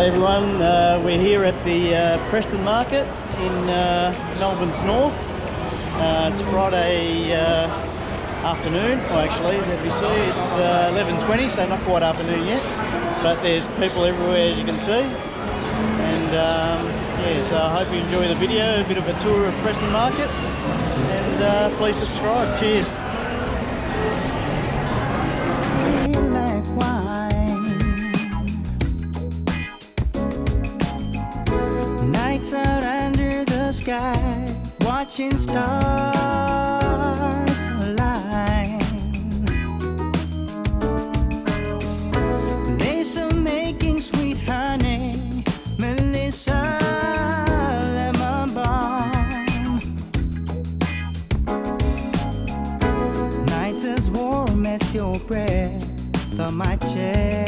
G'day everyone, we're here at the Preston Market in Melbourne's north. It's Friday afternoon, well actually, as you see, it's 11:20, so not quite afternoon yet, but there's people everywhere as you can see. And yeah, so I hope you enjoy the video, a bit of a tour of Preston Market, and please subscribe. Cheers. Nights out under the sky, watching stars align. Days of making sweet honey, Melissa, lemon balm. Nights as warm as your breath on my chest.